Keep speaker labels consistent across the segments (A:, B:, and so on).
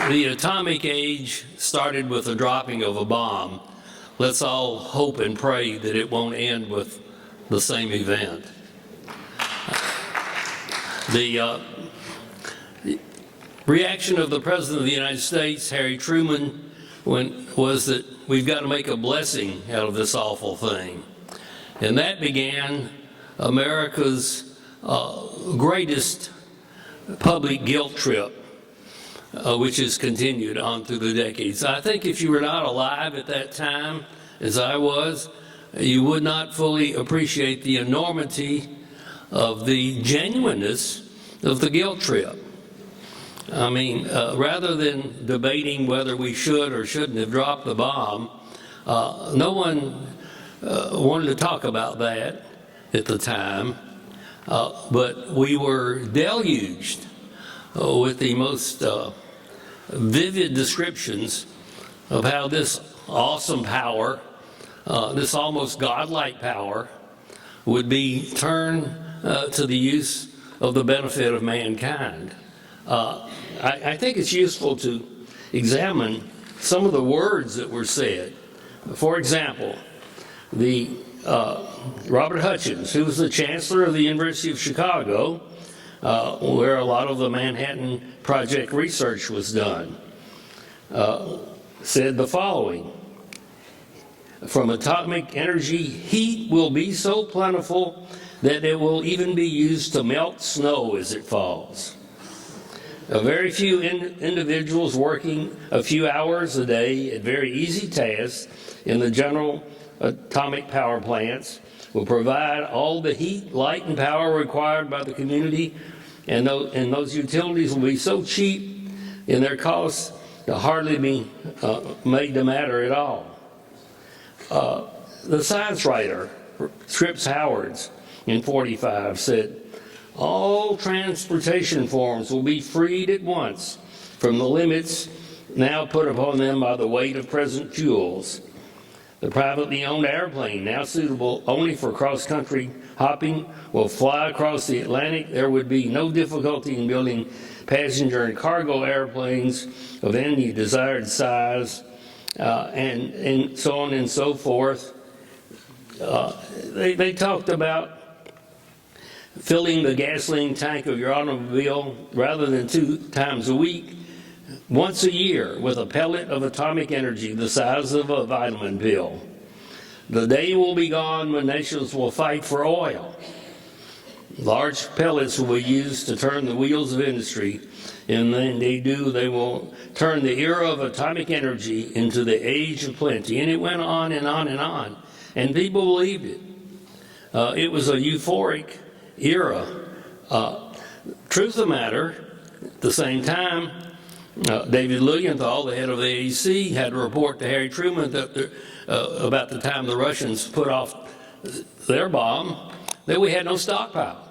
A: the atomic age started with the dropping of a bomb. Let's all hope and pray that it won't end with the same event. The reaction of the President of the United States, Harry Truman, was that we've got to make a blessing out of this awful thing. And that began America's greatest public guilt trip, which has continued on through the decades. I think if you were not alive at that time, as I was, you would not fully appreciate the enormity of the genuineness of the guilt trip. I mean, rather than debating whether we should or shouldn't have dropped the bomb, no one wanted to talk about that at the time, but we were deluged with the most vivid descriptions of how this awesome power, this almost godlike power, would be turned to the use of the benefit of mankind. I think it's useful to examine some of the words that were said. For example, Robert Hutchins, who was the chancellor of the University of Chicago, where a lot of the Manhattan Project research was done, said the following: from atomic energy, heat will be so plentiful that it will even be used to melt snow as it falls. A very few individuals working a few hours a day at very easy tasks in the general atomic power plants will provide all the heat, light, and power required by the community, and those utilities will be so cheap in their costs to hardly be made to matter at all. The science writer, Scripps Howards, in 1945 said, all transportation forms will be freed at once from the limits now put upon them by the weight of present fuels. The privately owned airplane, now suitable only for cross-country hopping, will fly across the Atlantic. There would be no difficulty in building passenger and cargo airplanes of any desired size, and so on and so forth. They talked about filling the gasoline tank of your automobile rather than 2 times a week, once a year, with a pellet of atomic energy the size of a vitamin pill. The day will be gone when nations will fight for oil. Large pellets will be used to turn the wheels of industry, and when they do, they will turn the era of atomic energy into the age of plenty. And it went on and on and on, and people believed it. It was a euphoric era. Truth of the matter, at the same time, David Lilienthal, the head of the AEC, had a report to Harry Truman that about the time the Russians put off their bomb, that we had no stockpile.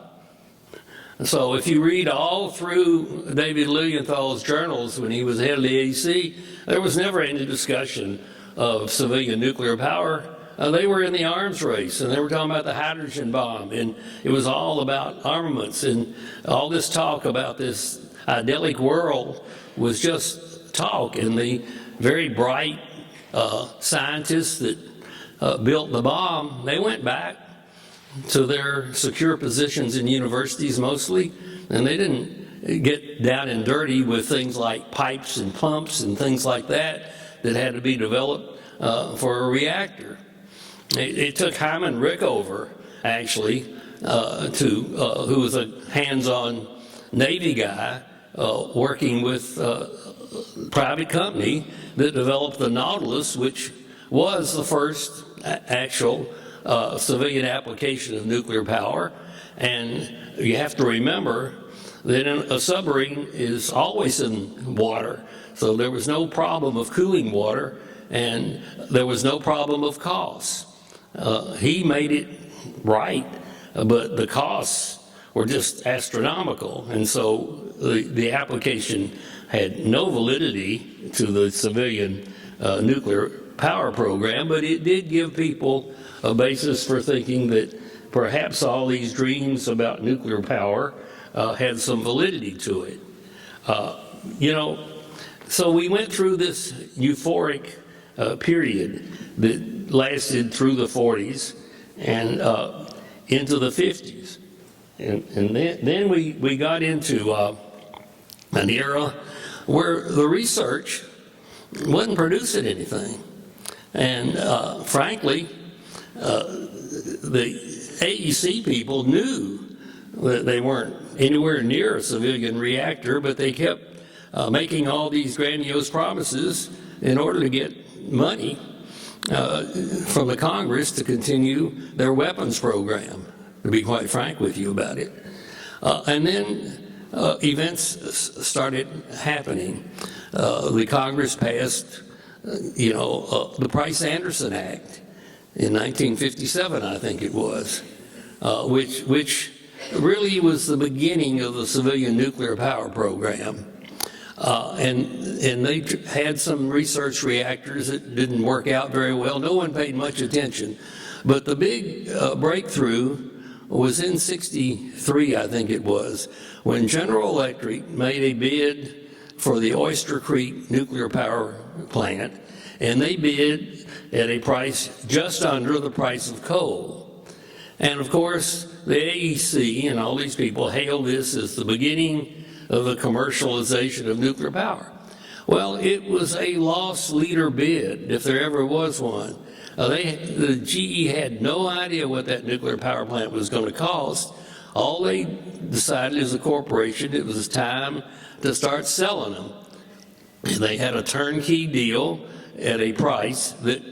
A: So if you read all through David Lilienthal's journals when he was head of the AEC, there was never any discussion of civilian nuclear power. They were in the arms race, and they were talking about the hydrogen bomb, and it was all about armaments, and all this talk about this idyllic world was just talk. And the very bright scientists that built the bomb, they went back to their secure positions in universities mostly, and they didn't get down and dirty with things like pipes and pumps and things like that that had to be developed for a reactor. It took Hyman Rickover, actually, who was a hands-on Navy guy working with a private company that developed the Nautilus, which was the first actual civilian application of nuclear power. And you have to remember that a submarine is always in water, so there was no problem of cooling water, and there was no problem of costs. He made it right, but the costs were just astronomical, and so the application had no validity to the civilian nuclear power program, but it did give people a basis for thinking that perhaps all these dreams about nuclear power had some validity to it. You know, So we went through this euphoric period that lasted through the 40s and into the 50s. And then we got into an era where the research wasn't producing anything. And frankly, the AEC people knew that they weren't anywhere near a civilian reactor, but they kept making all these grandiose promises in order to get money from the Congress to continue their weapons program, to be quite frank with you about it. And then events started happening. The Congress passed, the Price-Anderson Act in 1957, I think it was, which really was the beginning of the civilian nuclear power program. And they had some research reactors that didn't work out very well. No one paid much attention. But the big breakthrough was in '63, I think it was, when General Electric made a bid for the Oyster Creek nuclear power plant, and they bid at a price just under the price of coal. And of course, the AEC and all these people hailed this as the beginning of the commercialization of nuclear power. Well, it was a loss leader bid, if there ever was one. The GE had no idea what that nuclear power plant was going to cost. All they decided as a corporation, it was time to start selling them. And they had a turnkey deal at a price that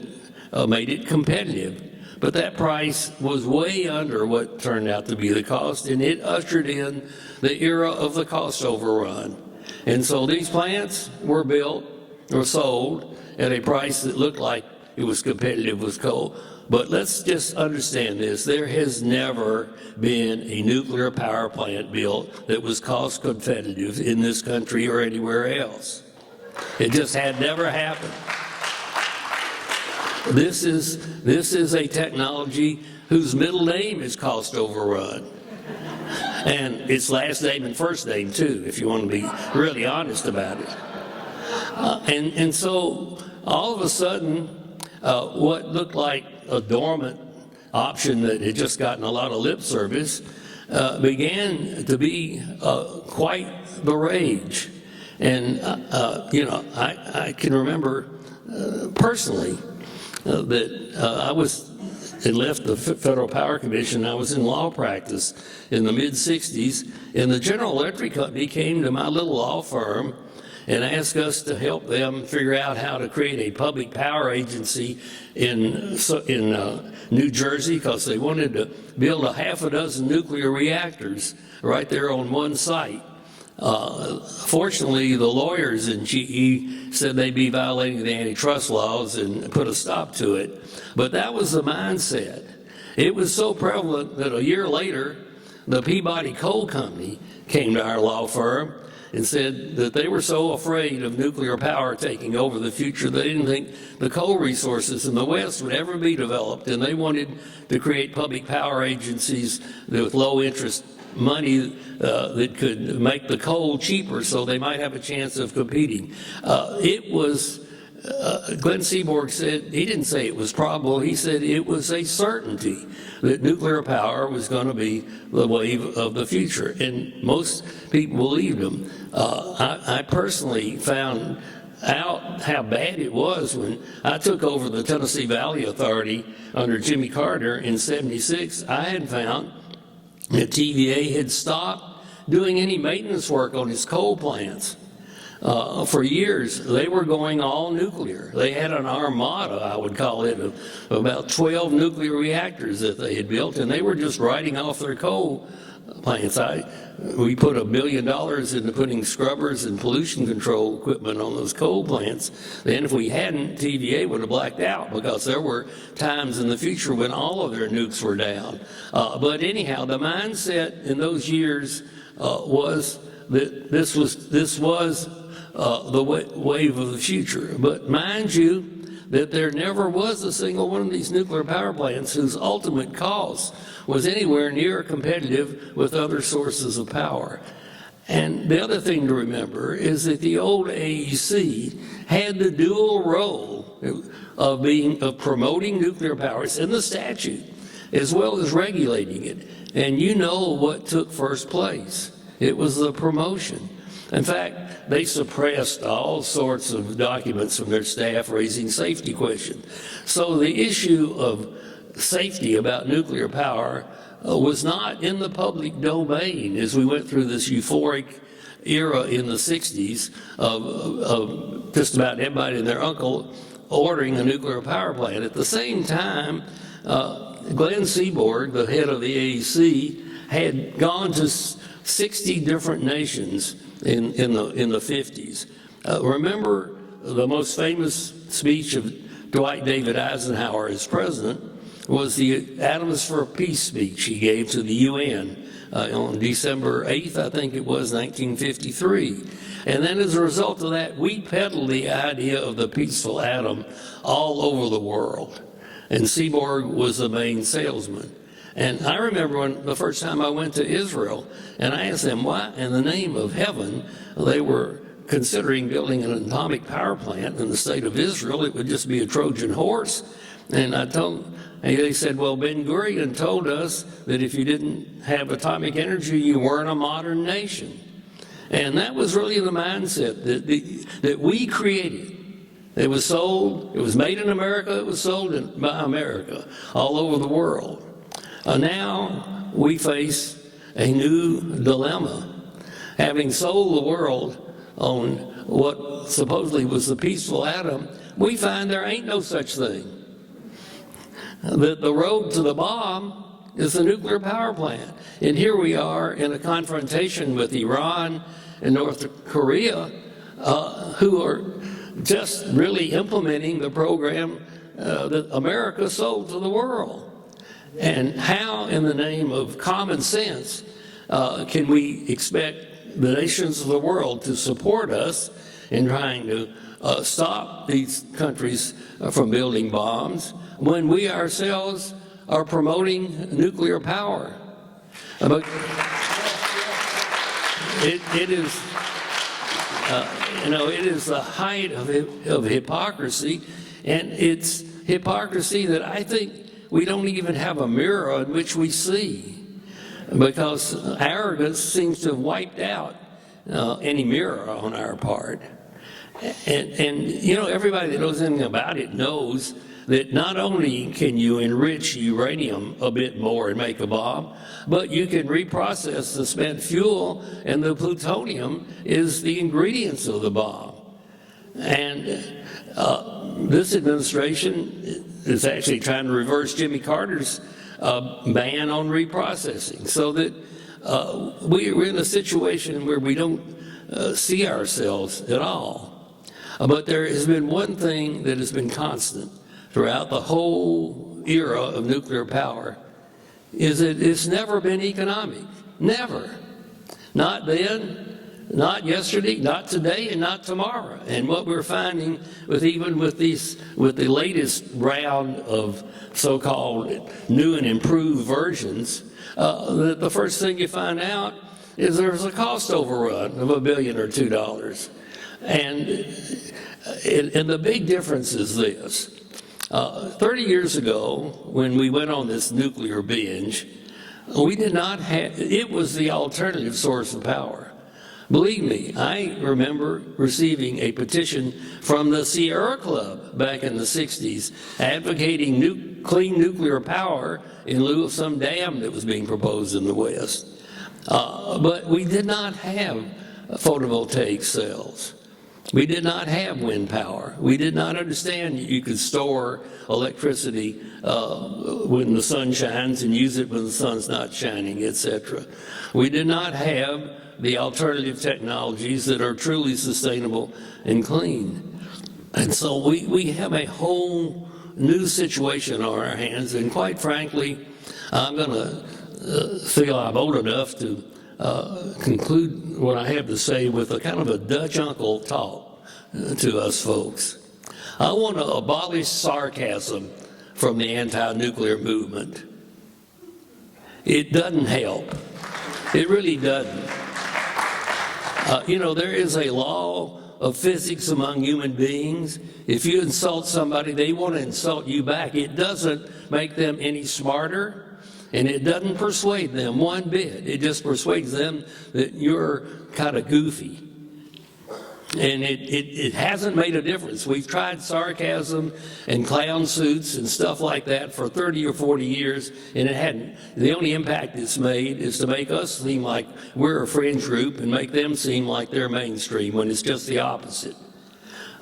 A: made it competitive. But that price was way under what turned out to be the cost, and it ushered in the era of the cost overrun. And so these plants were built or sold at a price that looked like it was competitive with coal. But let's just understand this. There has never been a nuclear power plant built that was cost competitive in this country or anywhere else. It just had never happened. This is a technology whose middle name is cost overrun. And its last name and first name, too, if you want to be really honest about it. And so all of a sudden, what looked like a dormant option that had just gotten a lot of lip service began to be quite the rage. And, I can remember personally that I had left the Federal Power Commission. I was in law practice in the mid-'60s, and the General Electric Company came to my little law firm and asked us to help them figure out how to create a public power agency in New Jersey, because they wanted to build a half a dozen nuclear reactors right there on one site. Fortunately, the lawyers in GE said they'd be violating the antitrust laws and put a stop to it. But that was the mindset. It was so prevalent that a year later, the Peabody Coal Company came to our law firm and said that they were so afraid of nuclear power taking over the future, they didn't think the coal resources in the West would ever be developed, and they wanted to create public power agencies with low interest money that could make the coal cheaper so they might have a chance of competing. It was, Glenn Seaborg said, he didn't say it was probable, he said it was a certainty that nuclear power was going to be the wave of the future, and most people believed him. I personally found out how bad it was when I took over the Tennessee Valley Authority under Jimmy Carter in '76. I had found that TVA had stopped doing any maintenance work on its coal plants. For years, they were going all nuclear. They had an armada, I would call it, of about 12 nuclear reactors that they had built, and they were just writing off their coal plants. We put $1 billion into putting scrubbers and pollution control equipment on those coal plants. Then if we hadn't, TVA would have blacked out, because there were times in the future when all of their nukes were down. But anyhow, the mindset in those years was that this was the wave of the future. But mind you, that there never was a single one of these nuclear power plants whose ultimate cost was anywhere near competitive with other sources of power. And the other thing to remember is that the old AEC had the dual role of promoting nuclear power. It's in the statute, as well as regulating it. And you know what took first place. It was the promotion. In fact, they suppressed all sorts of documents from their staff raising safety questions. So the issue of safety about nuclear power was not in the public domain as we went through this euphoric era in the 60s of just about everybody and their uncle ordering a nuclear power plant. At the same time, Glenn Seaborg, the head of the AEC, had gone to 60 different nations in the 50s. Remember the most famous speech of Dwight David Eisenhower as president was the Atoms for Peace speech he gave to the UN on December 8th, I think it was, 1953. And then as a result of that, we peddled the idea of the peaceful atom all over the world. And Seaborg was the main salesman. And I remember when the first time I went to Israel, and I asked them why in the name of heaven they were considering building an atomic power plant in the state of Israel. It would just be a Trojan horse. And they said, well, Ben-Gurion told us that if you didn't have atomic energy, you weren't a modern nation. And that was really the mindset that we created. It was sold, it was made in America, it was sold by America all over the world. Now we face a new dilemma. Having sold the world on what supposedly was the peaceful atom, we find there ain't no such thing. That the road to the bomb is the nuclear power plant. And here we are in a confrontation with Iran and North Korea, who are just really implementing the program that America sold to the world. And how, in the name of common sense, can we expect the nations of the world to support us in trying to stop these countries from building bombs when we ourselves are promoting nuclear power? But it is, it is the height of hypocrisy, and it's hypocrisy that I think we don't even have a mirror in which we see, because arrogance seems to have wiped out any mirror on our part. And everybody that knows anything about it knows that not only can you enrich uranium a bit more and make a bomb, but you can reprocess the spent fuel, and the plutonium is the ingredients of the bomb. And this administration is actually trying to reverse Jimmy Carter's ban on reprocessing, so that we're in a situation where we don't see ourselves at all. But there has been one thing that has been constant throughout the whole era of nuclear power, is that it's never been economic. Never. Not then, not yesterday, not today, and not tomorrow. And what we're finding with the latest round of so-called new and improved versions, that the first thing you find out is there's a cost overrun of $1 billion or $2 billion. And the big difference is this. 30 years ago, when we went on this nuclear binge, we did not have, it was the alternative source of power. Believe me, I remember receiving a petition from the Sierra Club back in the 60s advocating clean nuclear power in lieu of some dam that was being proposed in the West. But we did not have photovoltaic cells. We did not have wind power. We did not understand you could store electricity when the sun shines and use it when the sun's not shining, etc. We did not have the alternative technologies that are truly sustainable and clean. And so we have a whole new situation on our hands, and quite frankly, I'm going to feel I'm old enough to conclude what I have to say with a kind of a Dutch uncle talk to us folks. I want to abolish sarcasm from the anti-nuclear movement. It doesn't help. It really doesn't. There is a law of physics among human beings. If you insult somebody, they want to insult you back. It doesn't make them any smarter, and it doesn't persuade them one bit. It just persuades them that you're kind of goofy. And it hasn't made a difference. We've tried sarcasm and clown suits and stuff like that for 30 or 40 years, and it hadn't. The only impact it's made is to make us seem like we're a fringe group and make them seem like they're mainstream, when it's just the opposite.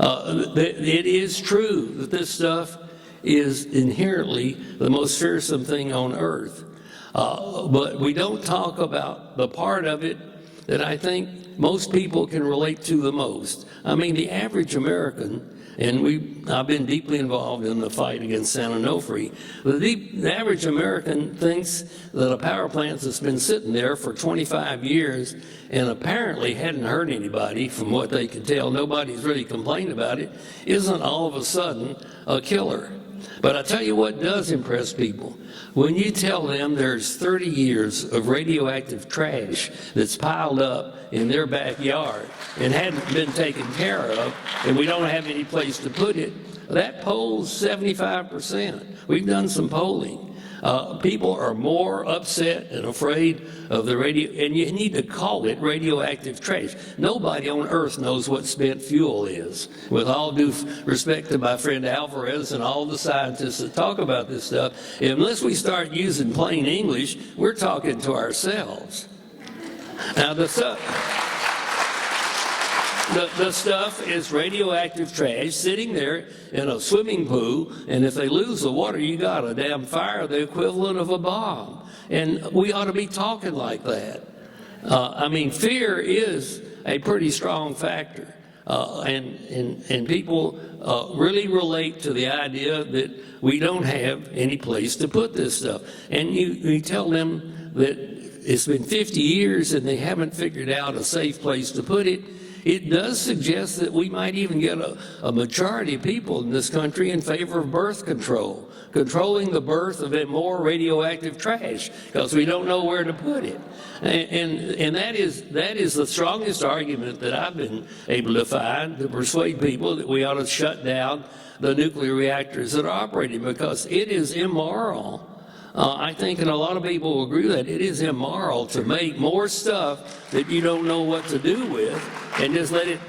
A: It is true that this stuff is inherently the most fearsome thing on earth. But we don't talk about the part of it that I think most people can relate to the most. I mean, the average American, and I've been deeply involved in the fight against San Onofre, the average American thinks that a power plant that's been sitting there for 25 years and apparently hadn't hurt anybody, from what they could tell, nobody's really complained about it, isn't all of a sudden a killer. But I tell you what does impress people. When you tell them there's 30 years of radioactive trash that's piled up in their backyard and hadn't been taken care of, and we don't have any place to put it, that polls 75%. We've done some polling. People are more upset and afraid of the radio, and you need to call it radioactive trash. Nobody on earth knows what spent fuel is. With all due respect to my friend Alvarez and all the scientists that talk about this stuff, unless we start using plain English, we're talking to ourselves. Now, the stuff is radioactive trash sitting there in a swimming pool, and if they lose the water, you got a damn fire, the equivalent of a bomb. And we ought to be talking like that. I mean, fear is a pretty strong factor. And people really relate to the idea that we don't have any place to put this stuff. And you tell them that it's been 50 years and they haven't figured out a safe place to put it. It does suggest that we might even get a majority of people in this country in favor of birth control, controlling the birth of more radioactive trash, because we don't know where to put it. And that is the strongest argument that I've been able to find to persuade people that we ought to shut down the nuclear reactors that are operating, because it is immoral. I think, and a lot of people will agree that it is immoral to make more stuff that you don't know what to do with and just let it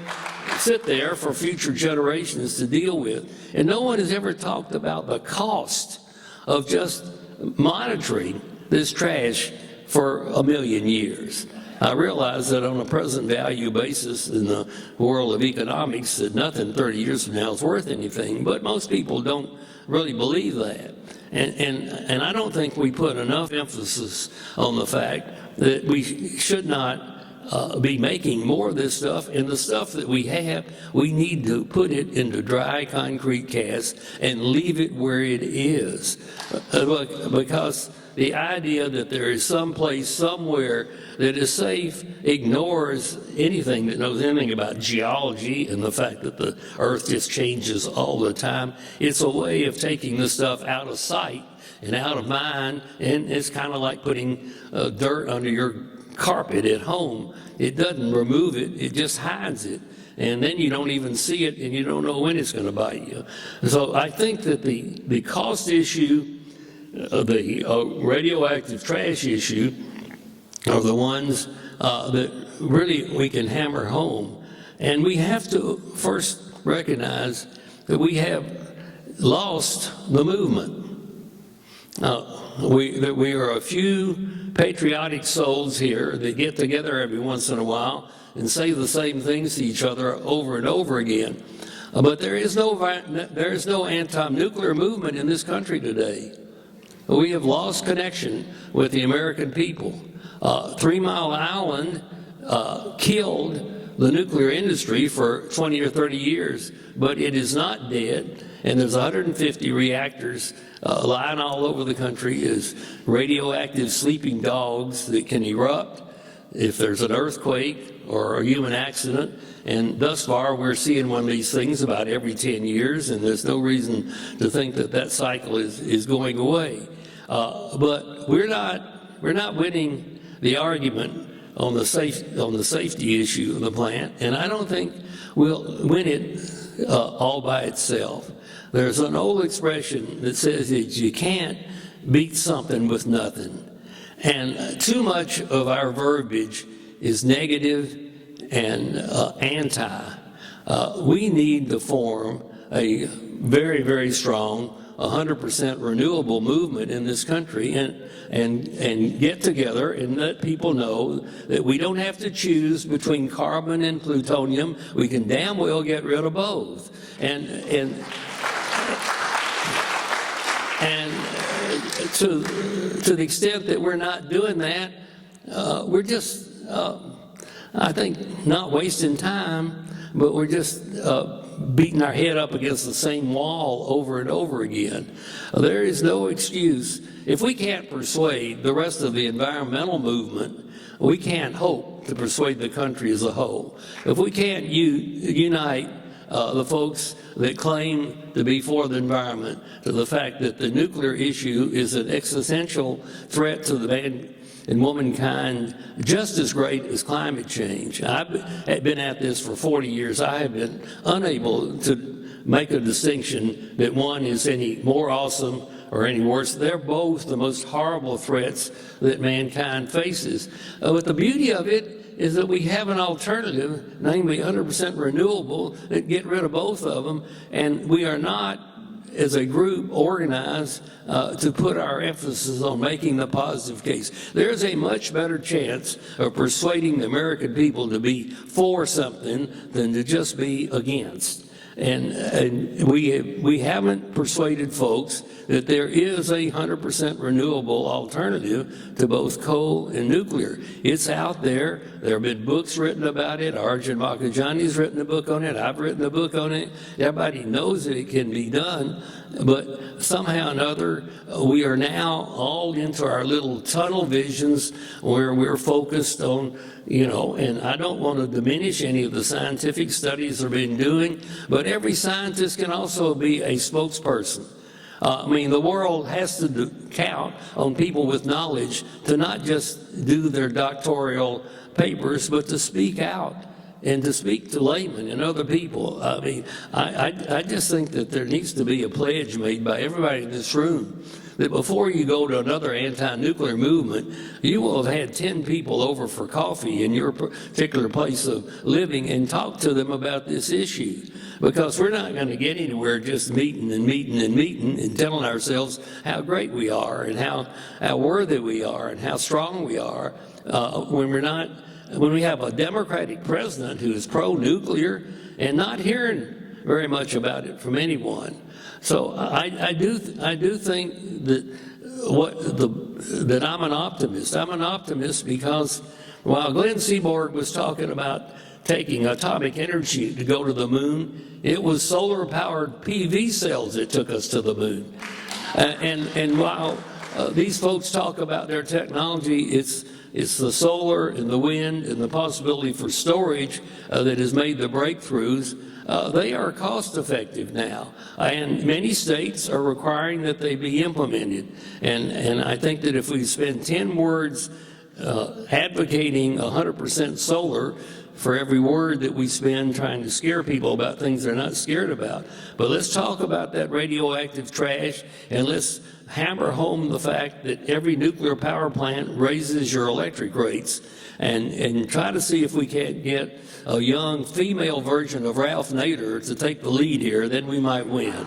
A: sit there for future generations to deal with. And no one has ever talked about the cost of just monitoring this trash for 1 million years. I realize that on a present value basis in the world of economics, that nothing 30 years from now is worth anything, but most people don't really believe that. And I don't think we put enough emphasis on the fact that we should not be making more of this stuff, and the stuff that we have, we need to put it into dry concrete casts and leave it where it is. Because the idea that there is some place somewhere that is safe ignores anything that knows anything about geology and the fact that the earth just changes all the time. It's a way of taking the stuff out of sight and out of mind, and it's kind of like putting dirt under your carpet at home. It doesn't remove it, it just hides it. And then you don't even see it, and you don't know when it's going to bite you. So I think that the cost issue, the radioactive trash issue, are the ones that really we can hammer home. And we have to first recognize that we have lost the movement. We are a few patriotic souls here that get together every once in a while and say the same things to each other over and over again. But there is no anti-nuclear movement in this country today. We have lost connection with the American people. 3 Mile Island killed the nuclear industry for 20 or 30 years, but it is not dead, and there's 150 reactors lying all over the country as radioactive sleeping dogs that can erupt if there's an earthquake or a human accident. And thus far, we're seeing one of these things about every 10 years, and there's no reason to think that that cycle is going away. But we're not winning the argument on the safety issue of the plant, and I don't think we'll win it all by itself. There's an old expression that says that you can't beat something with nothing. And too much of our verbiage is negative and anti. We need to form a very, very strong 100% renewable movement in this country and get together and let people know that we don't have to choose between carbon and plutonium. We can damn well get rid of both. And to the extent that we're not doing that, we're just, I think, not wasting time, but we're just beating our head up against the same wall over and over again. There is no excuse. If we can't persuade the rest of the environmental movement, we can't hope to persuade the country as a whole. If we can't unite the folks that claim to be for the environment to the fact that the nuclear issue is an existential threat to the man and womankind just as great as climate change. I've been at this for 40 years. I have been unable to make a distinction that one is any more awesome or any worse. They're both the most horrible threats that mankind faces. But the beauty of it is that we have an alternative, namely 100% renewable, that get rid of both of them, and we are not, as a group, organized to put our emphasis on making the positive case. There's a much better chance of persuading the American people to be for something than to just be against. And we haven't persuaded folks that there is a 100% renewable alternative to both coal and nuclear. It's out there. There have been books written about it. Arjun Makhijani's written a book on it. I've written a book on it. Everybody knows that it can be done, but somehow or another, we are now all into our little tunnel visions where we're focused on, and I don't want to diminish any of the scientific studies that are being doing, but every scientist can also be a spokesperson. The world has to count on people with knowledge to not just do their doctoral papers, but to speak out and to speak to laymen and other people. I just think that there needs to be a pledge made by everybody in this room that before you go to another anti-nuclear movement, you will have had 10 people over for coffee in your particular place of living and talk to them about this issue. Because we're not going to get anywhere just meeting and telling ourselves how great we are and how worthy we are and how strong we are when we have a Democratic president who is pro-nuclear and not hearing very much about it from anyone. So I do think that I'm an optimist. I'm an optimist because while Glenn Seaborg was talking about taking atomic energy to go to the moon, it was solar-powered PV cells that took us to the moon. And while these folks talk about their technology, it's the solar and the wind and the possibility for storage that has made the breakthroughs. They are cost-effective now, and many states are requiring that they be implemented. And I think that if we spend 10 words advocating 100% solar for every word that we spend trying to scare people about things they're not scared about. But let's talk about that radioactive trash, and let's hammer home the fact that every nuclear power plant raises your electric rates, and try to see if we can't get a young female version of Ralph Nader to take the lead here. Then we might win.